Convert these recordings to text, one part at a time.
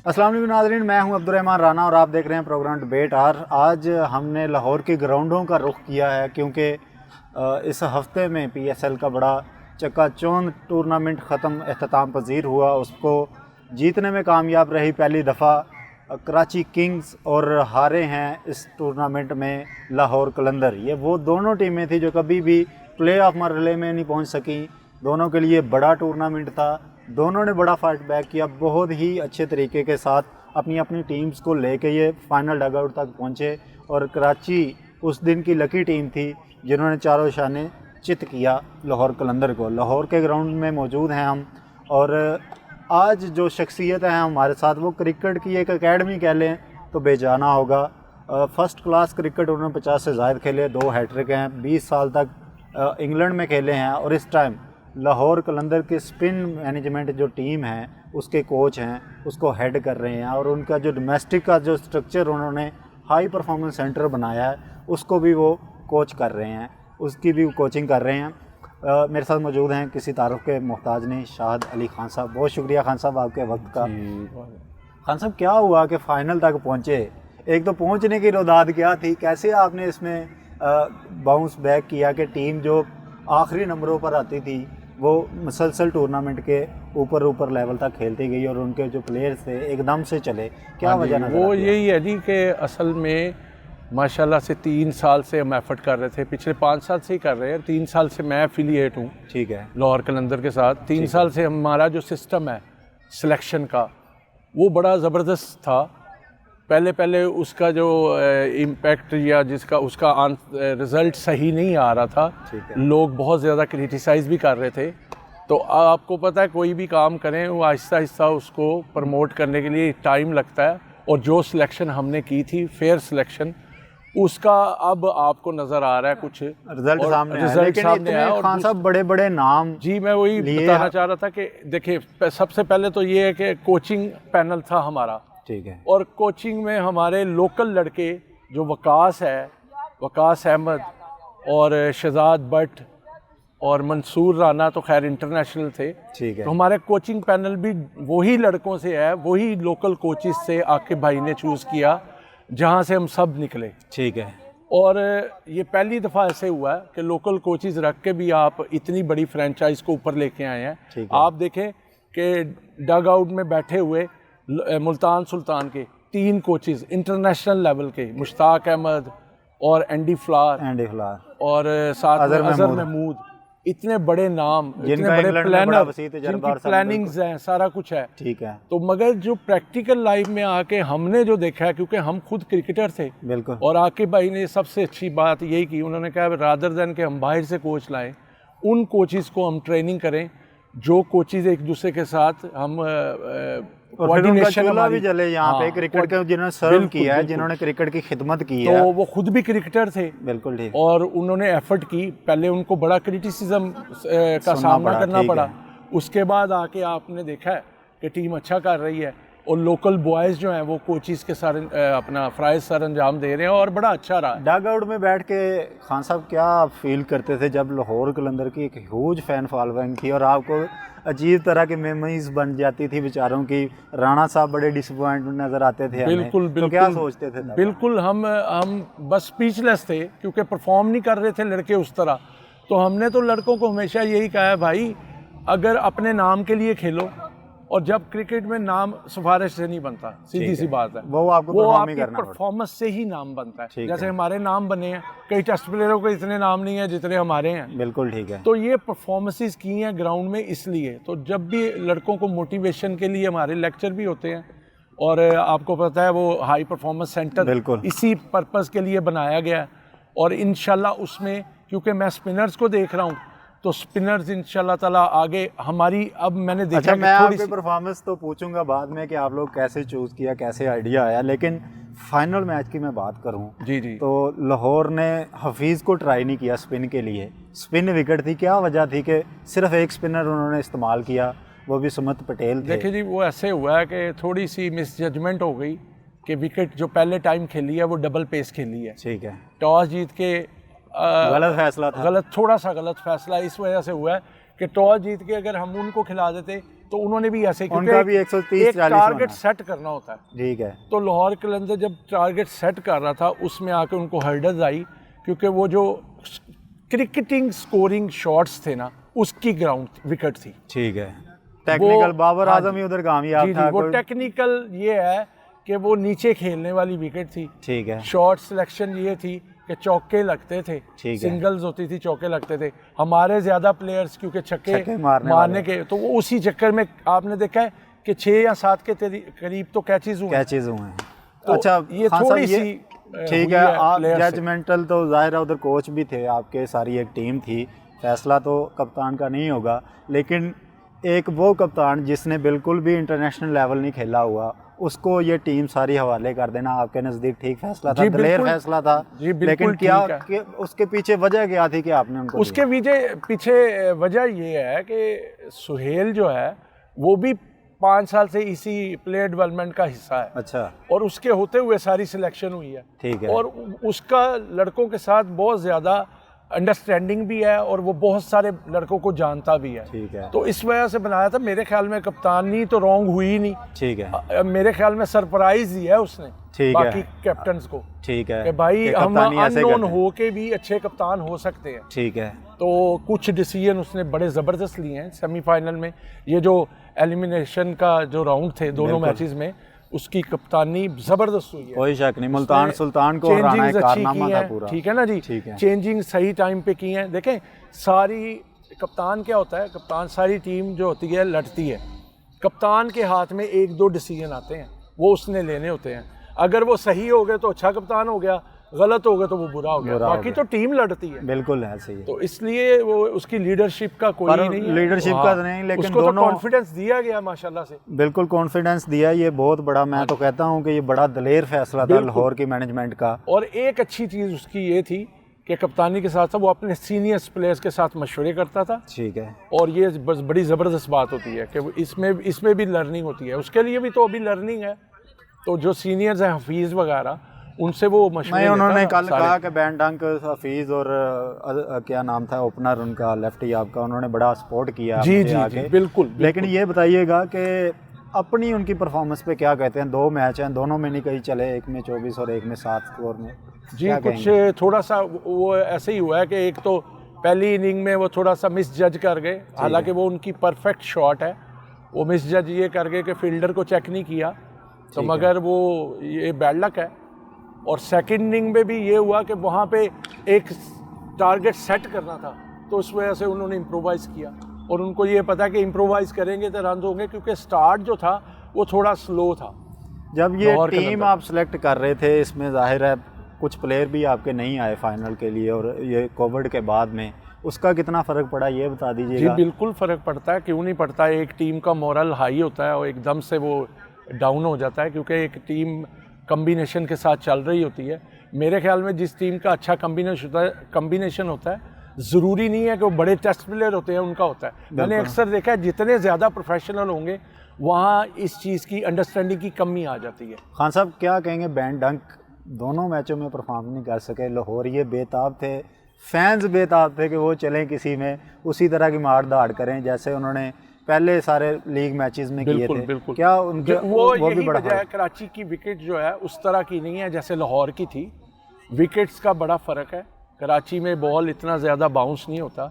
अस्सलाम वालेकुम नाज़रीन, मैं हूं अब्दुर्रहमान राना और आप देख रहे हैं प्रोग्राम डिबेट आर। आज हमने लाहौर की ग्राउंडों का रुख किया है क्योंकि इस हफ्ते में PSL का बड़ा चकाचौंध टूर्नामेंट ख़त्म अख्ताम पजीर हुआ। उसको जीतने में कामयाब रही पहली दफ़ा कराची किंग्स और हारे हैं इस टूर्नामेंट में लाहौर कलंदर। ये वो दोनों टीमें थी जो कभी भी प्ले ऑफ मरहले में नहीं पहुँच सकी। दोनों के लिए बड़ा टूर्नामेंट था, दोनों ने बड़ा फाइट बैक किया, बहुत ही अच्छे तरीके के साथ अपनी अपनी टीम्स को लेके ये फाइनल डगआउट तक पहुँचे। और कराची उस दिन की लकी टीम थी जिन्होंने चारों शाने चित किया लाहौर कलंदर को। लाहौर के ग्राउंड में मौजूद हैं हम, और आज जो शख्सियत है हमारे साथ वो क्रिकेट की एक एकेडमी कह लें तो बेजाना होगा। फ़र्स्ट क्लास क्रिकेट उन्होंने 50 से ज़ायद खेले, 2 हैट्रिक हैं, 20 साल तक इंग्लैंड में खेले हैं और इस टाइम लाहौर कलंदर के स्पिन मैनेजमेंट जो टीम है उसके कोच हैं, उसको हेड कर रहे हैं। और उनका जो डोमेस्टिक का जो स्ट्रक्चर उन्होंने हाई परफॉर्मेंस सेंटर बनाया है उसको भी वो कोच कर रहे हैं, उसकी भी कोचिंग कर रहे हैं। मेरे साथ मौजूद हैं किसी तारुफ के मोहताज नहीं, शाहिद अली खान साहब। बहुत शुक्रिया खान साहब आपके वक्त का। खान साहब, क्या हुआ कि फ़ाइनल तक पहुँचे? एक तो पहुँचने की रोदाद क्या थी, कैसे आपने इसमें बाउंस बैक किया कि टीम जो आखिरी नंबरों पर आती थी वो मुसलसल टूर्नामेंट के ऊपर लेवल तक खेलती गई और उनके जो प्लेयर्स थे एकदम से चले? क्या वजह नजर वो यही है जी कि असल में माशाल्लाह से 3 साल से हम एफर्ट कर रहे थे, पिछले 5 साल से ही कर रहे हैं। 3 साल से मैं एफिलिएट हूँ, ठीक है, लाहौर कलंदर के साथ। 3 साल से हमारा जो सिस्टम है सिलेक्शन का वो बड़ा ज़बरदस्त था। पहले उसका जो इम्पैक्ट या जिसका उसका रिज़ल्ट सही नहीं आ रहा था, लोग बहुत ज़्यादा क्रिटिसाइज़ भी कर रहे थे। तो आपको पता है कोई भी काम करें वो आहिस्ता आहिस्ता उसको प्रमोट करने के लिए टाइम लगता है। और जो सिलेक्शन हमने की थी फेयर सिलेक्शन, उसका अब आपको नज़र आ रहा है कुछ रिजल्ट सामने आया। लेकिन इतने खान साहब बड़े बड़े नाम, जी मैं वही बताना चाह रहा था कि देखिए सबसे पहले तो ये है कि कोचिंग पैनल था हमारा, ठीक है, और कोचिंग में हमारे लोकल लड़के जो वकास अहमद और शहजाद भट्ट और मंसूर राना तो खैर इंटरनेशनल थे, ठीक है। तो हमारे कोचिंग पैनल भी वही लड़कों से है, वही लोकल कोचिज से आकिब भाई ने चूज़ किया जहाँ से हम सब निकले, ठीक है। और ये पहली दफ़ा ऐसे हुआ है कि लोकल कोचिज रख के भी आप इतनी बड़ी फ्रेंचाइज को ऊपर लेके आए हैं। आप देखें कि डग आउट में बैठे हुए मुल्तान सुल्तान के 3 कोचिज़ इंटरनेशनल लेवल के, मुश्ताक अहमद और एंडी फ्लार और साथ में अजहर महमूद, इतने बड़े नाम, इतने बड़े प्लानर, जिनकी प्लानिंग्स हैं, सारा कुछ है, ठीक है। तो मगर जो प्रैक्टिकल लाइफ में आके हमने जो देखा है, क्योंकि हम खुद क्रिकेटर थे, बिल्कुल, और आकिब भाई ने सबसे अच्छी बात यही की, उन्होंने कहा रादर देन के हम बाहर से कोच लाएं, उन कोचिज़ को हम ट्रेनिंग करें जो कोचिज़ एक दूसरे के साथ हम कोऑर्डिनेशन भी चले यहाँ पे क्रिकेट के जिन्होंने सर्व किया है, जिन्होंने क्रिकेट की खिदमत की है, तो वो खुद भी क्रिकेटर थे, बिल्कुल ठीक, और उन्होंने एफर्ट की। पहले उनको बड़ा क्रिटिसिज्म का सामना करना पड़ा, उसके बाद आके आपने देखा है कि टीम अच्छा कर रही है और लोकल बॉयज़ जो हैं वो कोचिज़ के सारे अपना फ़राइज़ सर अंजाम दे रहे हैं और बड़ा अच्छा रहा। डग आउट में बैठ के खान साहब क्या फील करते थे जब लाहौर कलंदर की एक ह्यूज फ़ैन फॉलोइंग थी और आपको अजीब तरह की मेमोरीज बन जाती थी बेचारों की? राणा साहब बड़े डिसअपॉइंट नज़र आते थे, बिल्कुल, तो क्या सोचते थे? बिल्कुल हम बस स्पीचलेस थे क्योंकि परफॉर्म नहीं कर रहे थे लड़के उस तरह। तो हमने तो लड़कों को हमेशा यही कहा है, भाई अगर अपने नाम के लिए खेलो, और जब क्रिकेट में नाम सिफारिश से नहीं बनता, सीधी सी बात है, वो आपकी परफॉर्मेंस से ही नाम बनता है। जैसे हमारे नाम बने हैं, कई टेस्ट प्लेयरों के इतने नाम नहीं है जितने हमारे हैं, बिल्कुल ठीक है। तो ये परफॉर्मेंसेस की हैं ग्राउंड में, इसलिए तो जब भी लड़कों को मोटिवेशन के लिए हमारे लेक्चर भी होते हैं, और आपको पता है वो हाई परफॉर्मेंस सेंटर इसी पर्पज़ के लिए बनाया गया है। और इंशाल्लाह उसमें क्योंकि मैं स्पिनर्स को देख रहा हूँ, तो स्पिनर्स इंशाल्लाह ताला आगे हमारी, अब मैंने देखा अच्छा, मैं आपकी परफॉर्मेंस तो पूछूंगा बाद में कि आप लोग कैसे चूज़ किया, कैसे आइडिया आया, लेकिन फाइनल मैच की मैं बात करूं जी तो लाहौर ने हफीज़ को ट्राई नहीं किया स्पिन के लिए। स्पिन विकेट थी, क्या वजह थी कि सिर्फ एक स्पिनर उन्होंने इस्तेमाल किया, वो भी सुमत पटेल थे? देखिए जी, वो ऐसे हुआ है कि थोड़ी सी मिसजजमेंट हो गई कि विकेट जो पहले टाइम खेली है वो डबल पेस खेली है, ठीक है। टॉस जीत के गलत फैसला था। थोड़ा सा गलत फैसला इस वजह से हुआ है कि टॉस जीत के अगर हम उनको खिला देते तो उन्होंने भी ऐसे, उनका भी 130-40 टारगेट सेट करना होता है। ठीक है। तो लाहौर कलंदर जब टारगेट सेट कर रहा था उसमें आके उनको हर्डल्स आई, क्योंकि वो जो क्रिकेटिंग स्कोरिंग शॉट्स थे ना उसकी ग्राउंड विकेट थी। ठीक है। टेक्निकल बाबर आजम ही उधर कामयाब था। वो टेक्निकल ये है कि वो नीचे खेलने वाली विकेट थी। ठीक है। शॉर्ट सिलेक्शन ये थी कि चौके लगते थे, सिंगल्स होती थी, चौके लगते थे। हमारे ज्यादा प्लेयर्स क्योंकि छक्के मारने के, तो वो उसी चक्कर में आपने देखा है कि 6 या 7 के करीब तो कैचेज हुए हैं। तो अच्छा, ये थोड़ी सी ठीक है। आप जजमेंटल तो जाहिर है उधर कोच भी थे आपके, सारी एक टीम थी, फैसला तो कप्तान का नहीं होगा, लेकिन एक वो कप्तान जिसने बिल्कुल भी इंटरनेशनल लेवल नहीं खेला हुआ उसको ये टीम सारी हवाले कर देना आपके नज़दीक ठीक फैसला था, दलेर फैसला था। लेकिन क्या उसके पीछे वजह क्या थी कि आपने उनको उसके पीछे वजह ये है कि सुहेल जो है वो भी 5 साल से इसी प्लेयर डेवलपमेंट का हिस्सा है। अच्छा। और उसके होते हुए सारी सिलेक्शन हुई है। ठीक है। और उसका लड़कों के साथ बहुत ज़्यादा अंडरस्टैंडिंग भी है और वो बहुत सारे लड़कों को जानता भी है। ठीक है। तो इस वजह से बनाया था। मेरे ख्याल में कप्तानी तो रॉन्ग हुई नहीं। ठीक है। मेरे ख्याल में सरप्राइज दिया है उसने बाकी कैप्टन्स को। ठीक है कि भाई हम अननोन हो के भी अच्छे कप्तान हो सकते हैं। ठीक है। तो कुछ डिसीजन उसने बड़े ज़बरदस्त लिए हैं सेमीफाइनल में। ये जो एलिमिनेशन का जो राउंड थे दोनों मैचेस में, उसकी कप्तानी जबरदस्त हुई है, कोई शक नहीं। मुल्तान सुल्तान को हराना एक कारनामा था पूरा। ठीक है ना जी। ठीक है। चेंजिंग सही टाइम पे की है। देखें सारी कप्तान क्या होता है, कप्तान सारी टीम जो होती है लड़ती है, कप्तान के हाथ में 1-2 डिसीजन आते हैं, वो उसने लेने होते हैं। अगर वो सही हो गए तो अच्छा कप्तान हो गया, गलत हो गया तो वो बुरा हो गया। बाकी तो टीम लड़ती है। बिल्कुल है, सही है। तो इसलिए वो उसकी लीडरशिप का कोई नहीं है। लीडरशिप का नहीं, लेकिन उसको दोनों तो कॉन्फिडेंस दिया गया माशाल्लाह से। बिल्कुल कॉन्फिडेंस दिया, ये बहुत बड़ा, मैं तो कहता हूँ कि ये बड़ा दलेर फैसला था लाहौर की मैनेजमेंट का। और एक अच्छी चीज़ उसकी ये थी कि कप्तानी के साथ साथ वो अपने सीनियर्स प्लेयर्स के साथ मशवरे करता था। ठीक है। और ये बड़ी ज़बरदस्त बात होती है कि इसमें भी लर्निंग होती है। उसके लिए भी तो अभी लर्निंग है। तो जो सीनियर्स हैं हफीज़ वगैरह, उनसे वो मशवरे। उन्होंने कल कहा कि बैन डंक हफीज़ और क्या नाम था ओपनर उनका लेफ्टी आपका, उन्होंने बड़ा सपोर्ट किया। जी, बिल्कुल। लेकिन ये बताइएगा कि अपनी उनकी परफॉर्मेंस पे क्या कहते हैं? 2 मैच हैं, दोनों में नहीं कहीं चले, एक में 24 और एक में 7 स्कोर में जी कुछ थोड़ा सा वो ऐसे ही हुआ है कि एक तो पहली इनिंग में वो थोड़ा सा मिस जज कर गए, हालांकि वो उनकी परफेक्ट शॉट है। वो मिस जज ये कर गए कि फील्डर को चेक नहीं किया, तो मगर वो ये बैड लक है। और सेकंड इनिंग में भी ये हुआ कि वहाँ पे एक टारगेट सेट करना था, तो उस वजह से उन्होंने इम्प्रोवाइज़ किया। और उनको ये पता कि इम्प्रोवाइज़ करेंगे तो रन होंगे, क्योंकि स्टार्ट जो था वो थोड़ा स्लो था। जब ये टीम आप सेलेक्ट कर रहे थे, इसमें जाहिर है कुछ प्लेयर भी आपके नहीं आए फाइनल के लिए, और ये कोविड के बाद में उसका कितना फ़र्क पड़ा ये बता दीजिएगा। जी बिल्कुल फ़र्क पड़ता है, क्यों नहीं पड़ता है। एक टीम का मोरल हाई होता है और एकदम से वो डाउन हो जाता है, क्योंकि एक टीम कम्बिनेशन के साथ चल रही होती है। मेरे ख्याल में जिस टीम का अच्छा कम्बिनेशन होता है, ज़रूरी नहीं है कि वो बड़े टेस्ट प्लेयर होते हैं उनका होता है। मैंने अक्सर देखा है जितने ज़्यादा प्रोफेशनल होंगे वहाँ इस चीज़ की अंडरस्टैंडिंग की कमी आ जाती है। खान साहब क्या कहेंगे, बैन डंक दोनों मैचों में परफॉर्म नहीं कर सके, लाहौर ये बेताब थे, फैंस बेताब थे कि वो चलें किसी में उसी तरह की मार दाड़ करें जैसे उन्होंने पहले सारे लीग मैचेस में किए थे। बिल्कुल। क्या उनके वो भी बड़ा है। कराची की विकेट जो है उस तरह की नहीं है जैसे लाहौर की थी। विकेट्स का बड़ा फ़र्क है। कराची में बॉल इतना ज़्यादा बाउंस नहीं होता,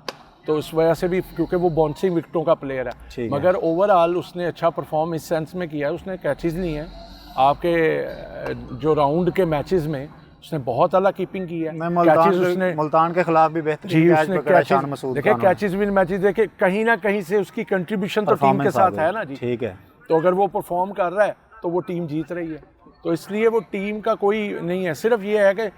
तो उस वजह से भी, क्योंकि वो बाउंसिंग विकेटों का प्लेयर है। मगर ओवरऑल उसने अच्छा परफॉर्म इस सेंस में किया है, उसने कैचेस नहीं है। आपके जो राउंड के मैचेस में उसने बहुत अला कीपिंग की है। मुल्तान के खिलाफ भी बेहतरीन कैच पकड़ा शान मसूद। देखिए कैचेस विन मैचेस देखे, कहीं ना कहीं से उसकी कंट्रीब्यूशन तो टीम के साथ है ना जी। ठीक है। तो अगर वो परफॉर्म कर रहा है तो वो टीम जीत रही है। तो इसलिए वो टीम का कोई नहीं है, सिर्फ ये है कि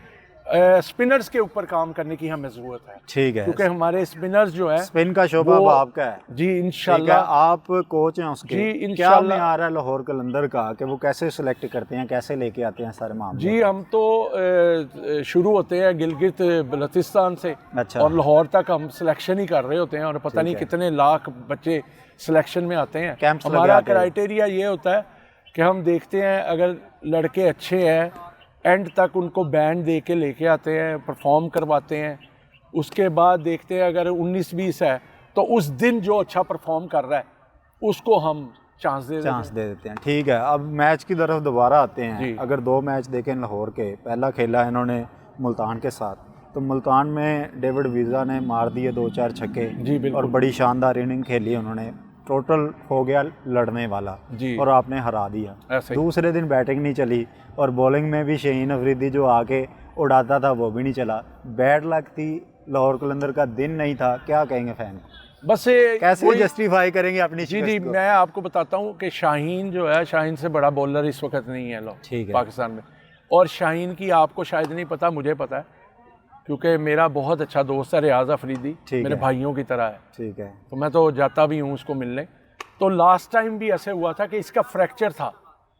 स्पिनर्स के ऊपर काम करने की हमें ज़रूरत है। ठीक है। क्योंकि हमारे स्पिनर्स जो है, स्पिन का शोबा आपका है जी इंशाल्लाह। आप कोच हैं उसके जी इंशाल्लाह। क्या में आ रहा है लाहौर कलंदर का कि वो कैसे सिलेक्ट करते हैं, कैसे लेके आते हैं सारे मामले? जी हम तो शुरू होते हैं गिलगित बल्तिस्तान से। अच्छा। और लाहौर तक हम सिलेक्शन ही कर रहे होते हैं, और पता नहीं कितने लाख बच्चे सिलेक्शन में आते हैं। हमारा क्राइटेरिया ये होता है कि हम देखते हैं अगर लड़के अच्छे हैं, एंड तक उनको बैंड दे के लेके आते हैं, परफॉर्म करवाते हैं। उसके बाद देखते हैं अगर 19-20 है तो उस दिन जो अच्छा परफॉर्म कर रहा है उसको हम चांस दे देते हैं। ठीक है, अब मैच की तरफ दोबारा आते हैं। अगर 2 मैच देखें लाहौर के, पहला खेला इन्होंने मुल्तान के साथ, तो मुल्तान में डेविड वीज़ा ने मार दिए 2-4 छक्के और बड़ी शानदार इनिंग खेली उन्होंने, टोटल हो गया लड़ने वाला और आपने हरा दिया। दूसरे दिन बैटिंग नहीं चली और बॉलिंग में भी शहीन अफरीदी जो आके उड़ाता था वो भी नहीं चला। बैड लक थी, लाहौर कलंदर का दिन नहीं था। क्या कहेंगे फैन? बस कैसे जस्टिफाई करेंगे अपनी जी मैं आपको बताता हूँ कि शाहीन जो है, शाहीन से बड़ा बॉलर इस वक्त नहीं है पाकिस्तान में। और शाहीन की आपको शायद नहीं पता, मुझे पता है क्योंकि मेरा बहुत अच्छा दोस्त है रियाज अफरीदी, मेरे भाइयों की तरह है। ठीक है, तो मैं तो जाता भी हूँ उसको मिलने। तो लास्ट टाइम भी ऐसे हुआ था कि इसका फ्रैक्चर था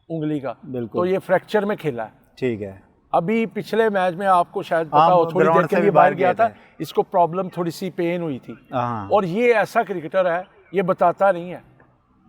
उंगली का, तो ये फ्रैक्चर में खेला है। ठीक है, अभी पिछले मैच में आपको शायद पता हो, थोड़ी देर के लिए बाहर गया था, इसको प्रॉब्लम थोड़ी सी पेन हुई थी। और ये ऐसा क्रिकेटर है, ये बताता नहीं है,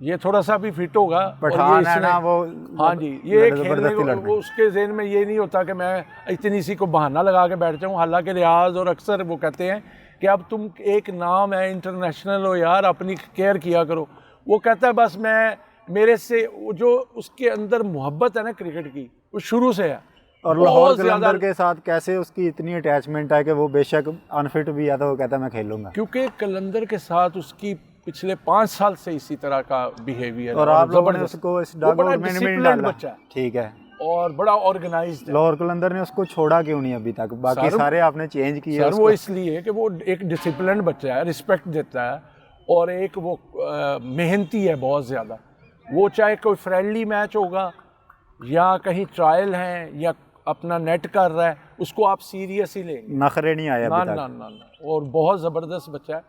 ये थोड़ा सा भी फिट होगा पठान है ना वो। हाँ जी, ये खेलने को उसके ज़हन में ये नहीं होता कि मैं इतनी सी को बहाना लगा के बैठ जाऊँ। हालांकि रियाज और अक्सर वो कहते हैं कि अब तुम एक नाम है, इंटरनेशनल हो यार, अपनी केयर किया करो। वो कहता है बस मैं, मेरे से जो उसके अंदर मोहब्बत है ना क्रिकेट की, वो शुरू से है। और लाहौर कलंदर के साथ कैसे उसकी इतनी अटैचमेंट है कि वो बेशक अनफिट भी है तो वो कहता है मैं खेलूंगा, क्योंकि कलंदर के साथ उसकी पिछले 5 साल से इसी तरह का बिहेवियर। और आप लोगों ने उसको इस डगआउट में नहीं डाला। ठीक है, और बड़ा ऑर्गेनाइज्ड है। लाहौर कलंदर ने उसको छोड़ा क्यों नहीं अभी तक? बाकी सारे आपने चेंज किए। सर वो इसलिए कि वो एक डिसिप्लिन बच्चा है, रिस्पेक्ट देता है और एक वो मेहनती है बहुत ज़्यादा। वो चाहे कोई फ्रेंडली मैच होगा या कहीं ट्रायल है या अपना नेट कर रहा है, उसको आप सीरियस ही लेंगे। नखरे नहीं आया अभी तक। ना। और बहुत ज़बरदस्त बच्चा है।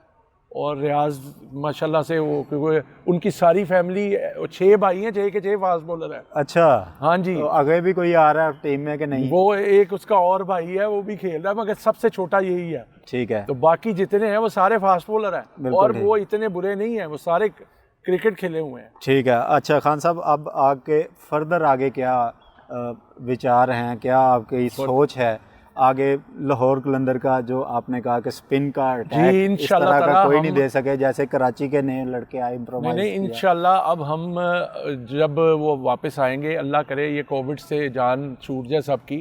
और रियाज माशाल्लाह से वो, क्योंकि उनकी सारी फैमिली 6 भाई हैं, 6 के 6 फास्ट बॉलर है। अच्छा, हाँ जी। तो आगे भी कोई आ रहा है टीम में कि नहीं? वो एक उसका और भाई है, वो भी खेल रहा है, मगर सबसे छोटा यही है। ठीक है, तो बाकी जितने हैं वो सारे फास्ट बॉलर हैं और वो इतने बुरे नहीं है, वो सारे क्रिकेट खेले हुए हैं। ठीक है। अच्छा खान साहब, अब आगे फर्दर आगे क्या विचार हैं, क्या आपकी सोच है आगे लाहौर कलंदर का? जो आपने कहा कि स्पिन का अटैक इस तरह का कोई नहीं दे सके जैसे कराची के नए लड़के आए इम्प्रोवाइज। नहीं, इंशाल्लाह अब हम जब वो वापस आएंगे, अल्लाह करे ये कोविड से जान छूट जाए सबकी,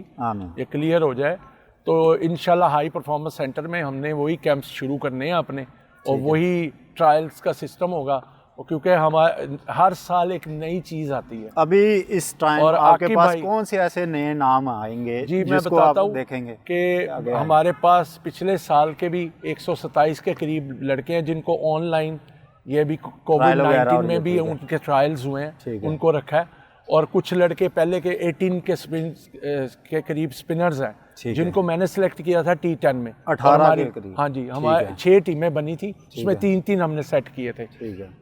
ये क्लियर हो जाए, तो इंशाल्लाह हाई परफॉर्मेंस सेंटर में हमने वही कैंप्स शुरू करने हैं अपने, और वही ट्रायल्स का सिस्टम होगा, क्योंकि हमारे हर साल एक नई चीज़ आती है। अभी इस टाइम और आपके पास कौन से ऐसे नए नाम आएंगे जी मैं बताता हूँ देखेंगे कि हमारे पास पिछले साल के भी 127 के करीब लड़के हैं जिनको ऑनलाइन, ये भी कोविड-19 में भी उनके ट्रायल्स हुए हैं, उनको रखा है। और कुछ लड़के पहले के 18 के स्पिन के करीब स्पिनर्स हैं जिनको मैंने सेलेक्ट किया था T10 में 18 के करीब। हाँ जी, हमारे 6 टीमें बनी थी, उसमें 3-3 हमने सेट किए थे।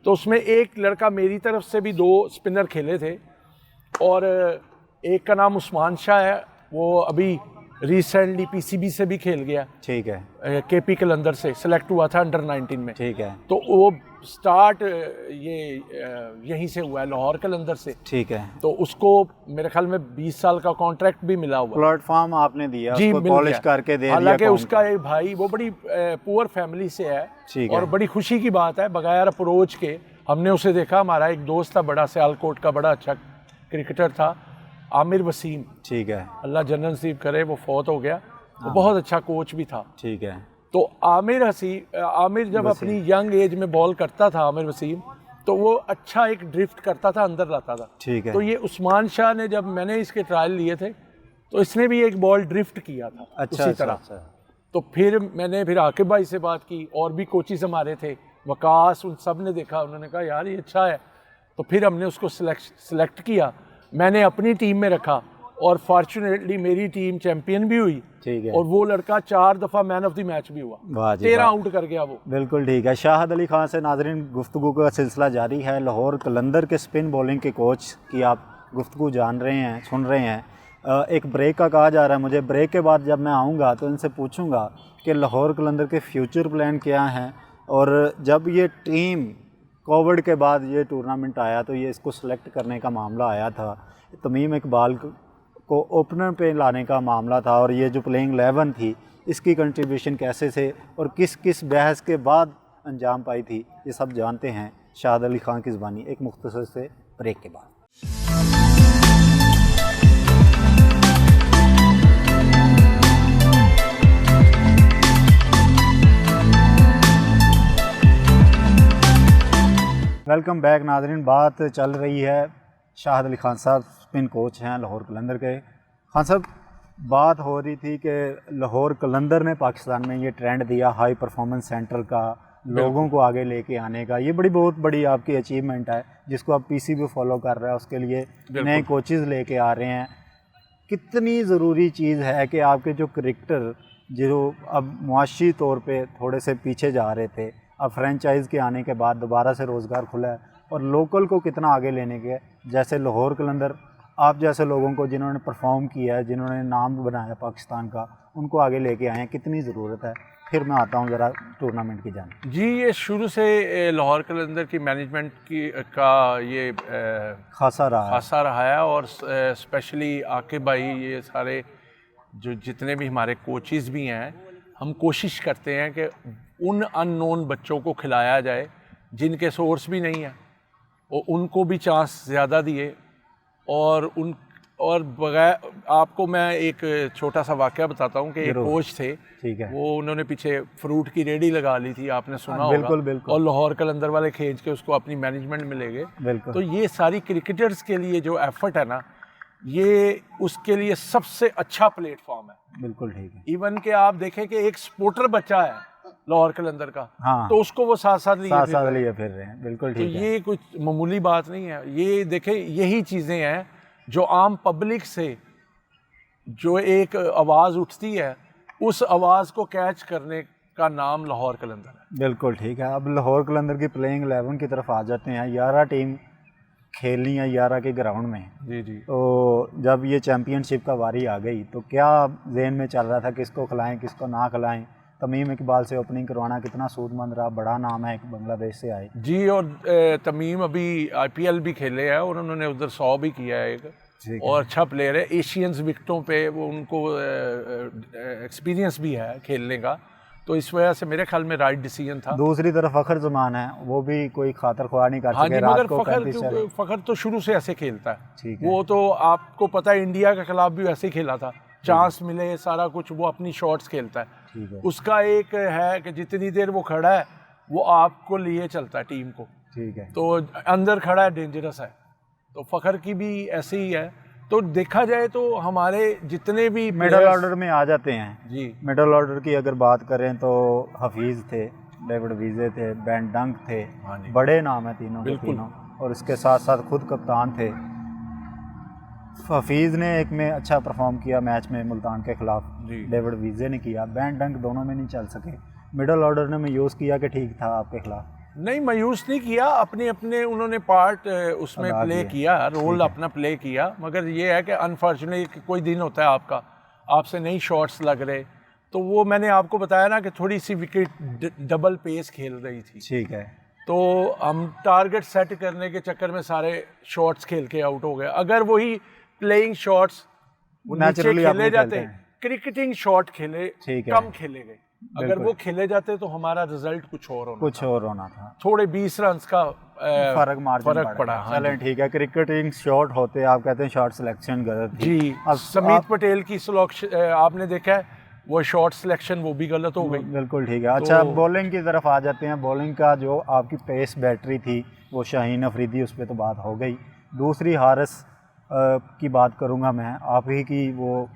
तो उसमें एक लड़का मेरी तरफ से भी 2 स्पिनर खेले थे और एक का नाम उस्मान शाह है, वो अभी रिसेंटली PCB से भी खेल गया। ठीक है, KP कलंदर से सिलेक्ट हुआ था अंडर 19 में। ठीक है, तो वो स्टार्ट ये यहीं से हुआ है, लाहौर कलंदर से। ठीक है, तो उसको मेरे ख्याल में 20 साल का कॉन्ट्रैक्ट भी मिला हुआ। प्लेटफॉर्म आपने दिया, जी, उसको पॉलिश करके दे दिया। हालांकि उसका एक भाई वो बड़ी पुअर फैमिली से है और बड़ी खुशी की बात है, बगैर अप्रोच के हमने उसे देखा। हमारा एक दोस्त था बड़ा, सियालकोट का बड़ा अच्छा क्रिकेटर था, आमिर वसीम। ठीक है, अल्लाह जन्नत नसीब करे, वो फौत हो गया। वो बहुत अच्छा कोच भी था। ठीक है। तो आमिर जब अपनी यंग एज में बॉल करता था, आमिर वसीम, तो वो अच्छा एक ड्रिफ्ट करता था, अंदर लाता था। ठीक है। तो ये उस्मान शाह ने, जब मैंने इसके ट्रायल लिए थे तो इसने भी एक बॉल ड्रिफ्ट किया था। अच्छा, उसी तरह। तो फिर मैंने आकिब भाई से बात की, और भी कोचिज हमारे थे, वकास, उन सब ने देखा, उन्होंने कहा यार ये अच्छा है। तो फिर हमने उसको सिलेक्ट किया, मैंने अपनी टीम में रखा और फॉर्चुनेटली मेरी टीम चैंपियन भी हुई। ठीक है। और वो लड़का 4 दफ़ा मैन ऑफ द मैच भी हुआ, 13 आउट कर गया वो। बिल्कुल ठीक है। शाहद अली खान से नाज़रीन गुफ्तगू का सिलसिला जारी है। लाहौर कलंदर के स्पिन बॉलिंग के कोच की आप गुफ्तगू जान रहे हैं, सुन रहे हैं। एक ब्रेक का कहा जा रहा है मुझे। ब्रेक के बाद जब मैं आऊँगा तो इनसे पूछूँगा कि लाहौर कलंदर के फ्यूचर प्लान क्या हैं, और जब ये टीम कोविड के बाद ये टूर्नामेंट आया तो ये इसको सेलेक्ट करने का मामला आया था, तमीम इकबाल को ओपनर पे लाने का मामला था, और ये जो प्लेइंग 11 थी इसकी कंट्रीब्यूशन कैसे से और किस किस बहस के बाद अंजाम पाई थी, ये सब जानते हैं शाहिद अली खान की ज़बानी एक मुख्तसर से ब्रेक के बाद। वेलकम बैक नाज़रीन। बात चल रही है शाहिद अली खान साहब स्पिन कोच हैं लाहौर कलंदर के। खान साहब, बात हो रही थी कि लाहौर कलंदर ने पाकिस्तान में ये ट्रेंड दिया हाई परफॉर्मेंस सेंटर का, लोगों को आगे लेके आने का। ये बहुत बड़ी आपकी अचीवमेंट है जिसको आप पीसीबी फॉलो कर रहे हैं, उसके लिए नए कोचेज़ लेके आ रहे हैं। कितनी ज़रूरी चीज़ है कि आपके जो क्रिकेटर जो अब मुआशी तौर पे थोड़े से पीछे जा रहे थे, अब फ्रेंचाइज़ के आने के बाद दोबारा से रोज़गार खुला है और लोकल को कितना आगे लेने के, जैसे लाहौर कलंदर आप जैसे लोगों को जिन्होंने परफॉर्म किया है, जिन्होंने नाम बनाया पाकिस्तान का, उनको आगे लेके आए हैं, कितनी ज़रूरत है। फिर मैं आता हूँ ज़रा टूर्नामेंट की जान। जी, ये शुरू से लाहौर कलंदर की मैनेजमेंट का ये खासा रहा है और स्पेशली आकिब भाई, ये सारे जो जितने भी हमारे कोचेज़ भी हैं, हम कोशिश करते हैं कि उन अननोन बच्चों को खिलाया जाए जिनके सोर्स भी नहीं है, और उनको भी चांस ज़्यादा दिए। और बगैर आपको मैं एक छोटा सा वाक़या बताता हूँ कि एक कोच थे, ठीक है, वो उन्होंने पीछे फ्रूट की रेडी लगा ली थी, आपने सुना होगा। बिल्कुल। और लाहौर कलंदर वाले खींच के उसको अपनी मैनेजमेंट में ले गए। तो ये सारी क्रिकेटर्स के लिए जो एफर्ट है ना, ये उसके लिए सबसे अच्छा प्लेटफॉर्म है। बिल्कुल ठीक है। इवन के आप देखें कि एक सपोर्टर बच्चा है लाहौर कलंदर का, हाँ, तो उसको वो साथ लिए फिर रहे हैं। बिल्कुल ठीक है। तो ये कुछ मामूली बात नहीं है। ये देखें, यही चीज़ें हैं जो आम पब्लिक से जो एक आवाज़ उठती है, उस आवाज़ को कैच करने का नाम लाहौर कलंदर है। बिल्कुल ठीक है। अब लाहौर कलंदर की प्लेइंग 11 की तरफ आ जाते हैं। 11 टीम खेलनी है 11 के ग्राउंड में। जी। तो जब ये चैम्पियनशिप का बारी आ गई तो क्या जहन में चल रहा था, किसको खिलाएं किसको ना खिलाएं? तमीम इकबाल से ओपनिंग करवाना कितना सूदमंद रहा, बड़ा नाम है, एक बांग्लादेश से आए। जी, और तमीम अभी IPL भी खेले हैं और उन्होंने उधर 100 भी किया है एक, और अच्छा प्लेयर है। एशियंस विकेटों पे वो उनको एक्सपीरियंस भी है खेलने का, तो इस वजह से मेरे ख्याल में राइट डिसीजन था। दूसरी तरफ फ़खर ज़मान है, वो भी कोई खातर ख्वाह नहीं कर सके। मगर फ़खर तो शुरू से ऐसे खेलता है। वो तो आपको पता है इंडिया के खिलाफ भी वैसे ही खेला था, चांस मिले सारा कुछ, वो अपनी शॉट्स खेलता है। उसका एक है कि जितनी देर वो खड़ा है वो आपको लिए चलता है टीम को। ठीक है। तो अंदर खड़ा है डेंजरस है, तो फ़खर की भी ऐसे ही है। तो देखा जाए तो हमारे जितने भी मिडल ऑर्डर में आ जाते हैं। जी, मिडल ऑर्डर की अगर बात करें तो हफीज़ थे, डेविड वीज़े थे, बेन डंक थे, बड़े नाम है तीनों के तीनों, और इसके साथ साथ खुद कप्तान थे। हफीज़ ने एक में अच्छा परफॉर्म किया मैच में मुल्तान के खिलाफ, डेविड वीज़े ने किया, बेन डंक दोनों में नहीं चल सके। मिडल ऑर्डर ने मायूस किया कि ठीक था आपके खिलाफ? नहीं, मायूस नहीं किया, अपने उन्होंने पार्ट उसमें प्ले किया, रोल अपना प्ले किया। मगर ये है कि अनफॉर्चुनेटली कोई दिन होता है आपका, आपसे नई शॉट्स लग रहे, तो वो मैंने आपको बताया ना कि थोड़ी सी विकेट डबल पेस खेल रही थी। ठीक है। तो हम टारगेट सेट करने के चक्कर में सारे शॉट्स खेल के आउट हो गए। अगर वही प्लेइंग शॉट्स नेचुरली खेले जाते, क्रिकेटिंग शॉट खेले कम खेले गए, अगर वो खेले जाते तो हमारा रिजल्ट कुछ और होना था। थोड़े 20 रन का फर्क पड़ा। चलें ठीक है। क्रिकेटिंग शॉट होते, आप कहते हैं शॉट सिलेक्शन गलत थी। जी, अब समीत पटेल की आपने देखा है, वो शॉट सिलेक्शन वो भी गलत हो गई। बिल्कुल ठीक है। अच्छा, बॉलिंग की तरफ आ जाते हैं। बॉलिंग का जो आपकी पेस बैटरी थी वो शाहीन अफरीदी, उस पर तो बात हो गई। दूसरी हारिस की बात करूंगा मैं, आप ही की वो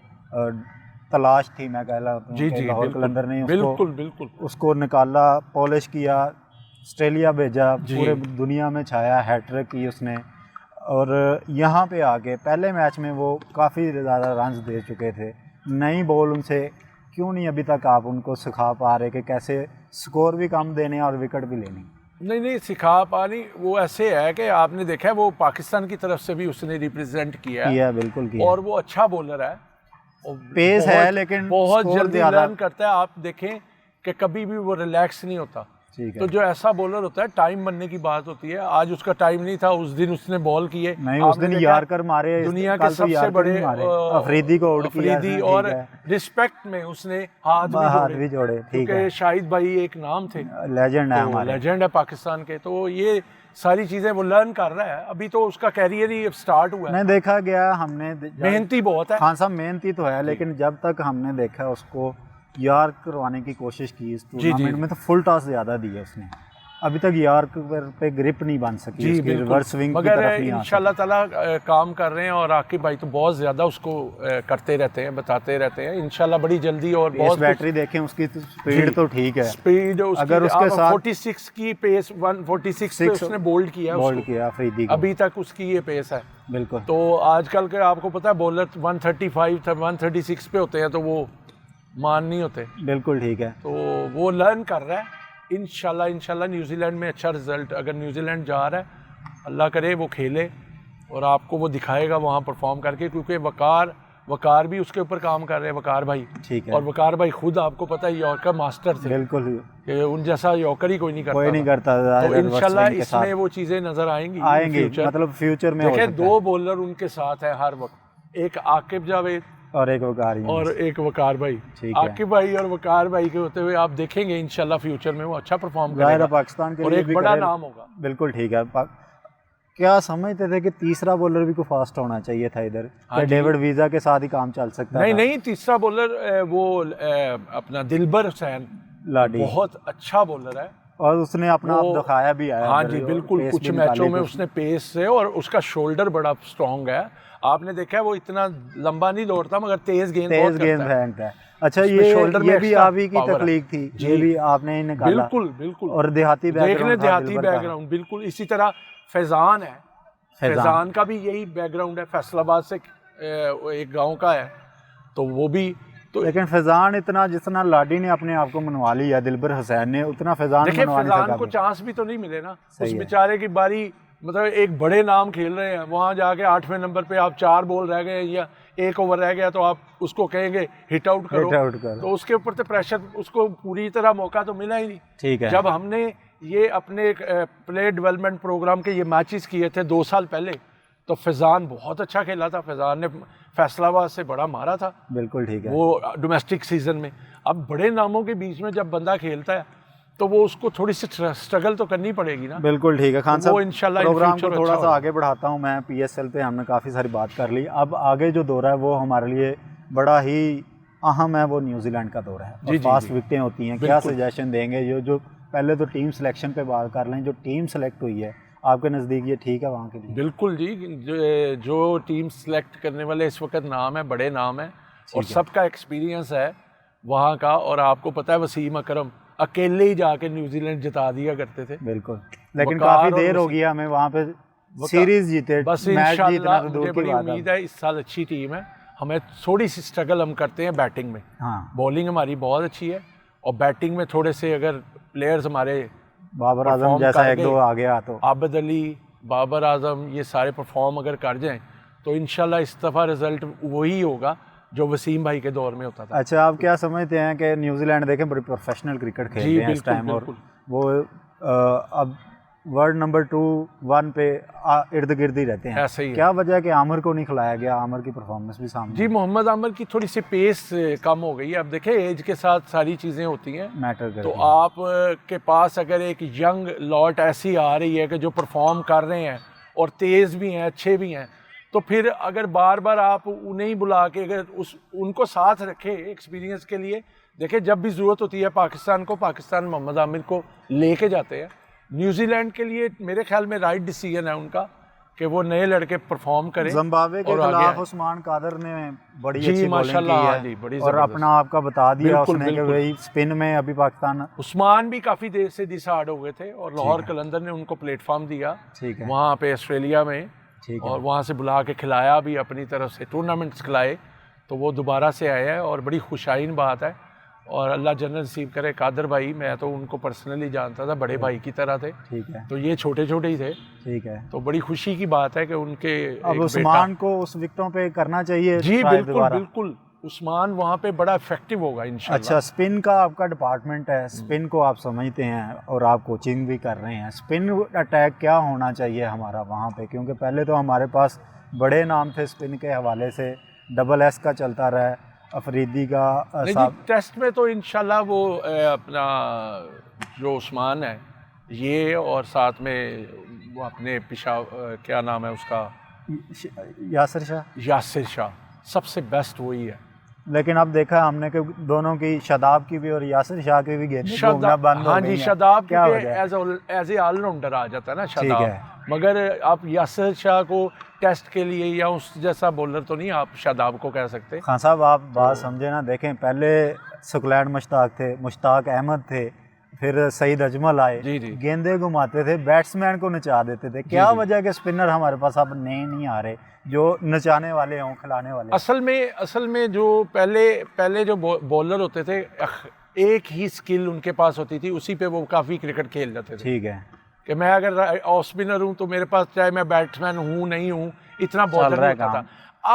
तलाश थी, मैं कह रहा हूँ। जी, लाहौर कलंदर ने बिल्कुल उसको निकाला, पॉलिश किया, ऑस्ट्रेलिया भेजा, पूरे दुनिया में छाया, हैट्रिक की उसने। और यहाँ पे आके पहले मैच में वो काफ़ी ज़्यादा रन्स दे चुके थे। नई बॉल उनसे क्यों नहीं अभी तक आप उनको सिखा पा रहे कि कैसे स्कोर भी कम देने और विकेट भी लेनी? नहीं सिखा पा नहीं। वो ऐसे है कि आपने देखा है, वो पाकिस्तान की तरफ से भी उसने रिप्रेजेंट किया बिल्कुल किया, और वो अच्छा बॉलर है, पेस है, लेकिन बहुत जल्दी रन करता है। आप देखें कि कभी भी वो रिलैक्स नहीं होता। ठीक है। तो जो ऐसा बॉलर होता है, टाइम बनने की बात होती है, आज उसका टाइम नहीं था, उस दिन उसने बॉल किए, नहीं उस दिन यार्कर मारे, दुनिया के कल तो सबसे यार्कर बड़े ही मारे, अफरीदी को आउट किया, अफरीदी, ठीक और है। रिस्पेक्ट में उसने हाथ भी जोड़े, ठीक है। क्योंकि शाहिद भाई एक नाम थे, लेजेंड है तो हमारे, लेजेंड है पाकिस्तान के। तो ये सारी चीजें वो लर्न कर रहा है, अभी तो उसका कैरियर ही स्टार्ट हुआ है। नहीं देखा गया हमने, मेहनती बहुत है। खान साहब मेहनती तो है, लेकिन जब तक हमने देखा उसको यार करवाने की कोशिश की इस टूर्नामेंट में, तो फुल टॉस ज़्यादा दिया उसने, अभी तक यार पे ग्रिप नहीं बन सकी, उसकी रिवर्स स्विंग की मगर तरफ नहीं आ इंशाल्लाह ताला काम कर रहे हैं, और आकिब भाई तो बहुत ज़्यादा उसको करते रहते हैं, बताते रहते हैं। इंशाल्लाह बड़ी जल्दी, और बहुत बैटरी देखें उसकी, स्पीड तो ठीक है, स्पीड अगर उसके साथ 46 की पेस, 146 पे उसने बोल्ड किया अफरीदी को, अभी तक उसकी ये पेस है। बिल्कुल। तो आजकल के आपको पता है बॉलर 135 136 पे होते हैं, तो वो मान नहीं होते। बिल्कुल ठीक है। तो वो लर्न कर रहा है, इंशाल्लाह न्यूजीलैंड में अच्छा रिजल्ट, अगर न्यूजीलैंड जा रहा है अल्लाह करे वो खेले, और आपको वो दिखाएगा वहाँ परफॉर्म करके, क्योंकि वकार भी उसके ऊपर काम कर रहे हैं, वकार भाई, ठीक है। और वकार भाई खुद आपको पता है यॉर्कर मास्टर थे, बिल्कुल, कि उन जैसा यॉर्कर ही कोई नहीं करता तो इंशाल्लाह इसमें वो चीज़ें नजर आएंगी, मतलब फ्यूचर में। देखिए 2 बॉलर उनके साथ है हर वक्त, एक आकिब जावेद और एक वकार भाई। आकिब भाई और वकार भाई के होते हुए आप देखेंगे इंशाल्लाह फ्यूचर में वो अच्छा परफॉर्म करेगा, पाकिस्तान के और एक बड़ा नाम होगा। बिल्कुल ठीक है। क्या समझते थे कि तीसरा बॉलर भी को फास्ट होना चाहिए था इधर? डेविड वीजा के साथ ही काम चल सकता नहीं, नहीं, तीसरा बॉलर वो अपना दिलबर हुसैन लाडी बहुत अच्छा बॉलर है, और उसने अपना आप दिखाया भी है। हाँ जी बिल्कुल, कुछ मैचों में उसने पेस से, और उसका शोल्डर बड़ा स्ट्रॉन्ग है, आपने देखा है वो इतना लंबा नहीं दौड़ता, मगर तेज गेंद फेंकता है। अच्छा, ये भी आप ही की तकलीफ थी, ये भी आपने निकाला? बिल्कुल। और देहाती बैकग्राउंड बिल्कुल इसी तरह। फैजान है, फैजान का भी यही बैकग्राउंड है, फैसलाबाद से एक गांव का है, तो वो भी तो। लेकिन फैजान इतना जितना लाडी ने अपने आप को मनवा लिया, दिलबर हुसैन ने उतना फैजान को चांस भी तो नहीं मिले ना, उस बेचारे की बारी, मतलब एक बड़े नाम खेल रहे हैं, वहाँ जाके 8वें नंबर पे आप 4 बॉल रह गए या 1 ओवर रह गया, तो आप उसको कहेंगे हिट आउट करो, तो उसके ऊपर तो प्रेशर, उसको पूरी तरह मौका तो मिला ही नहीं। ठीक है। जब हमने ये अपने प्ले डेवलपमेंट प्रोग्राम के ये मैचेस किए थे 2 साल पहले, तो फैजान बहुत अच्छा खेला था, फैजान ने फैसलाबाद से बड़ा मारा था। बिल्कुल ठीक है। वो डोमेस्टिक सीजन में, अब बड़े नामों के बीच में जब बंदा खेलता है तो वो उसको थोड़ी सी स्ट्रगल तो करनी पड़ेगी ना। बिल्कुल ठीक है। खान साहब, इंशाल्लाह प्रोग्राम को थोड़ा सा आगे बढ़ाता हूँ मैं। PSL पे हमने काफ़ी सारी बात कर ली, अब आगे जो दौरा है वो हमारे लिए बड़ा ही अहम है, वो न्यूजीलैंड का दौरा है। और फास्ट विकेटें होती हैं, क्या सजेशन देंगे? जो पहले तो टीम सिलेक्शन पे बात कर लें, जो टीम सेलेक्ट हुई है आपके नज़दीक ये ठीक है वहाँ के लिए? बिल्कुल जी, जो टीम सेलेक्ट करने वाले इस वक्त नाम है, बड़े नाम है, और सबका एक्सपीरियंस है वहाँ का। और आपको पता है वसीम अकरम अकेले ही जाके न्यूजीलैंड जिता दिया करते थे। बिल्कुल, लेकिन काफ़ी देर हो गया हमें वहाँ पे सीरीज जीते, बस इंशाल्लाह मुझे बड़ी उम्मीद है इस साल अच्छी टीम है। हमें थोड़ी सी स्ट्रगल हम करते हैं बैटिंग में, बॉलिंग हमारी बहुत अच्छी है, और बैटिंग में थोड़े से अगर प्लेयर्स हमारे बाबर आजम जैसा 1-2 आ गया, तो आबिद अली, बाबर आजम, ये सारे परफॉर्म अगर कर जाएं तो इंशाल्लाह इस दफ़ा रिजल्ट वही होगा जो वसीम भाई के दौर में होता था। अच्छा, आप क्या समझते हैं कि न्यूजीलैंड देखें बड़ी प्रोफेशनल क्रिकेट खेल रहे हैं इस टाइम, और वो अब वर्ल्ड नंबर 2-1 पे इर्द गिर्द ही रहते हैं, ऐसे ही क्या वजह है कि आमिर को नहीं खिलाया गया? आमिर की परफॉर्मेंस भी सामने जी, मोहम्मद आमिर की थोड़ी सी पेस कम हो गई है। अब देखें एज के साथ सारी चीज़ें होती हैं, मैटर करती तो आप के पास अगर एक यंग लॉट ऐसी आ रही है कि जो परफॉर्म कर रहे हैं और तेज़ भी हैं, अच्छे भी हैं, तो फिर अगर बार बार आप उन्हें ही बुला के अगर उनको साथ रखे एक्सपीरियंस के लिए, देखें जब भी ज़रूरत होती है पाकिस्तान मोहम्मद आमिर को लेके जाते हैं। न्यूजीलैंड के लिए मेरे ख्याल में राइट डिसीजन है उनका कि वो नए लड़के परफॉर्म करें। जिम्बाब्वे के खिलाफ उस्मान कादर ने बड़ी अच्छी बॉलिंग की है, बड़ी और अपना आपका बता दिया उसने कि वही स्पिन में अभी पाकिस्तान। उस्मान भी काफ़ी देर से डिसहार्ड हो गए थे, और लाहौर कलंदर ने उनको प्लेटफॉर्म दिया वहाँ पे ऑस्ट्रेलिया में, और वहाँ से बुला के खिलाया भी, अपनी तरफ से टूर्नामेंट्स खिलाए, तो वो दोबारा से आए हैं, और बड़ी खुशाइन बात है। और अल्लाह जन्नत नसीब करे। कादर भाई, मैं तो उनको पर्सनली जानता था, बड़े भाई की तरह थे, ठीक है, तो ये छोटे छोटे ही थे, ठीक है, तो बड़ी खुशी की बात है कि उनके अब उस्मान को उस विकेटों पे करना चाहिए। जी बिल्कुल बिल्कुल, उस्मान वहाँ पे बड़ा इफेक्टिव होगा इंशाल्लाह। अच्छा, स्पिन का आपका डिपार्टमेंट है, स्पिन को आप समझते हैं और आप कोचिंग भी कर रहे हैं। स्पिन अटैक क्या होना चाहिए हमारा वहाँ पे, क्योंकि पहले तो हमारे पास बड़े नाम थे स्पिन के हवाले से, डबल एस का चलता रहा है, अफरीदी का टेस्ट में तो इंशाल्लाह वो अपना जो उस्मान है ये, और साथ में वो अपने क्या नाम है उसका, यासिर शाह सबसे बेस्ट वही है। लेकिन अब देखा हमने कि दोनों की, शादाब की भी और यासिर शाह की भी गेंदें घूमना बंद हो गई हैं। शादाब एज ए ऑलराउंडर आ जाता है ना शादाब, मगर आप यासिर शाह को टेस्ट के लिए या उस जैसा बॉलर तो नहीं आप शादाब को कह सकते। खान साहब आप बात समझे ना, देखें पहले सुकलैन मुश्ताक थे, मुश्ताक अहमद थे, फिर सईद अजमल आए, गेंदे घुमाते थे, बैट्समैन को नचा देते थे। क्या वजह के स्पिनर हमारे पास अब नए नहीं आ रहे जो नचाने वाले हों, खिलाने वाले? असल में जो पहले जो बॉलर होते थे एक ही स्किल उनके पास होती थी, उसी पे वो काफ़ी क्रिकेट खेल जाते थे। ठीक है कि मैं अगर ऑफ स्पिनर हूँ तो मेरे पास चाहे मैं बैट्समैन हूँ नहीं हूँ इतना बॉलर नहीं होता था।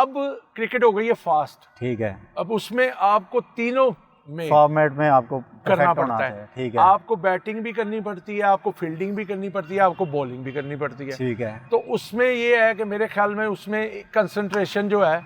अब क्रिकेट हो गई है फास्ट, ठीक है, अब उसमें आपको तीनों में फॉर्मेट में आपको करना पड़ता है। ठीक है, आपको बैटिंग भी करनी पड़ती है, आपको फील्डिंग भी करनी पड़ती है, आपको बॉलिंग भी करनी पड़ती है। ठीक है, तो उसमें ये है कि मेरे ख्याल में उसमें कंसंट्रेशन जो है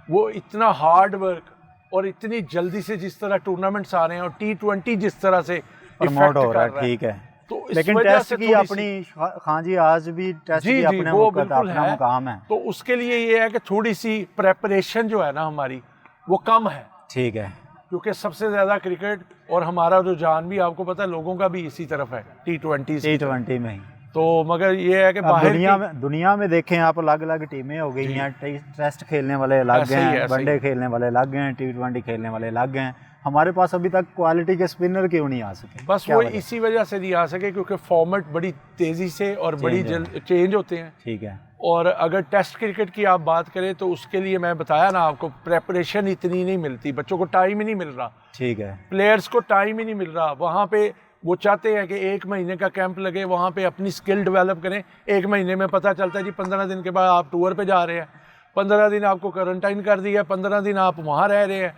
वो इतना हार्ड वर्क और इतनी जल्दी से जिस तरह टूर्नामेंट्स आ रहे हैं और T20 जिस तरह से प्रमोट हो रहा है, ठीक है, तो लेकिन टेस्ट की अपनी, हाँ जी आज भी टेस्ट की अपने अपना मुकाम है। तो उसके लिए ये है कि थोड़ी सी प्रेपरेशन जो है ना हमारी वो कम है। ठीक है, क्योंकि सबसे ज़्यादा क्रिकेट और हमारा रुझान भी आपको पता है लोगों का भी इसी तरफ है, T20 में ही। तो मगर ये है कि बाहर दुनिया में देखें आप, अलग अलग टीमें हो गई हैं, टेस्ट खेलने वाले अलग हैं, वनडे खेलने वाले अलग हैं, T20 खेलने वाले अलग हैं। हमारे पास अभी तक क्वालिटी के स्पिनर क्यों नहीं आ सके? बस वो इसी वजह से नहीं आ सके क्योंकि फॉर्मेट बड़ी तेज़ी से और बड़ी जल्द चेंज होते हैं। ठीक है, और अगर टेस्ट क्रिकेट की आप बात करें तो उसके लिए मैं बताया ना आपको, प्रेपरेशन इतनी नहीं मिलती, बच्चों को टाइम ही नहीं मिल रहा। ठीक है, प्लेयर्स को टाइम ही नहीं मिल रहा। वहाँ पे वो चाहते हैं कि 1 महीने का कैंप लगे, वहाँ पे अपनी स्किल डेवलप करें। 1 महीने में पता चलता है जी 15 दिन के बाद आप टूर पे जा रहे हैं, 15 दिन आपको क्वारंटाइन कर दिया, 15 दिन आप वहाँ रह रहे हैं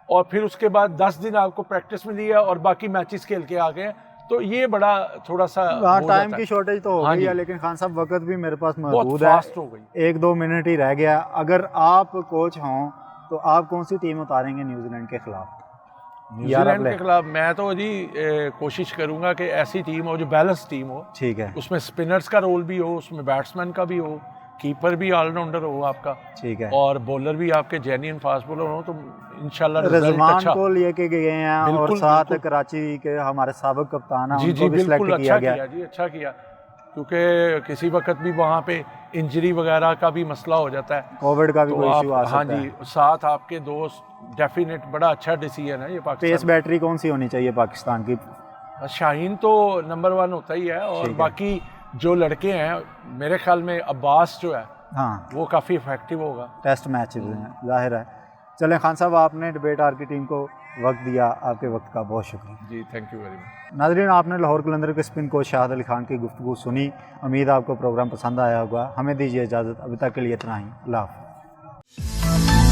और फिर उसके बाद 10 दिन आपको प्रैक्टिस में दिया और बाकी मैचेस खेल के आ गए। तो ये बड़ा थोड़ा सा टाइम की शॉर्टेज तो हो गई है, लेकिन खान साहब वक्त भी मेरे पास मौजूद है, 1-2 मिनट ही रह गया। अगर आप कोच हों तो आप कौन सी टीम उतारेंगे न्यूजीलैंड के खिलाफ? न्यूजीलैंड के खिलाफ मैं तो जी कोशिश करूंगा कि ऐसी टीम हो जो बैलेंस टीम हो। ठीक है, उसमें स्पिनर्स का रोल भी हो, उसमें बैट्समैन का भी हो, कीपर भी ऑलराउंडर हो आपका। ठीक है, और बॉलर भी आपके जेन्युइन फास्ट बॉलर हो। तो इंशाल्लाह रिजवान को लेके गए हैं और साथ कराची के हमारे साबिक कप्तान हैं, उनको भी सिलेक्ट किया गया। जी अच्छा किया, क्योंकि किसी वक्त भी वहाँ पे इंजरी वगैरह का भी मसला हो जाता है, कोविड का भी कोई इशू आ सकता है। हाँ जी, साथ आपके दोस्त, डेफिनेट बड़ा अच्छा डिसीजन है ये पाकिस्तान। पेस बैटरी कौन सी होनी चाहिए पाकिस्तान की? शाहीन तो नंबर 1 होता ही है, और बाकी जो लड़के हैं मेरे ख्याल में अब्बास जो है, हाँ, वो काफ़ी इफेक्टिव होगा टेस्ट मैच में, जाहिर है। चलें खान साहब, आपने डिबेट आर की टीम को वक्त दिया, आपके वक्त का बहुत शुक्रिया जी, थैंक यू वेरी मच। नाज़रीन, आपने लाहौर कलंदर के स्पिन कोच शाहिद अली खान की गुफ्तगू सुनी। उम्मीद आपको प्रोग्राम पसंद आया होगा। हमें दीजिए इजाज़त, अभी तक के लिए इतना ही। अल्लाह हाफ़िज़।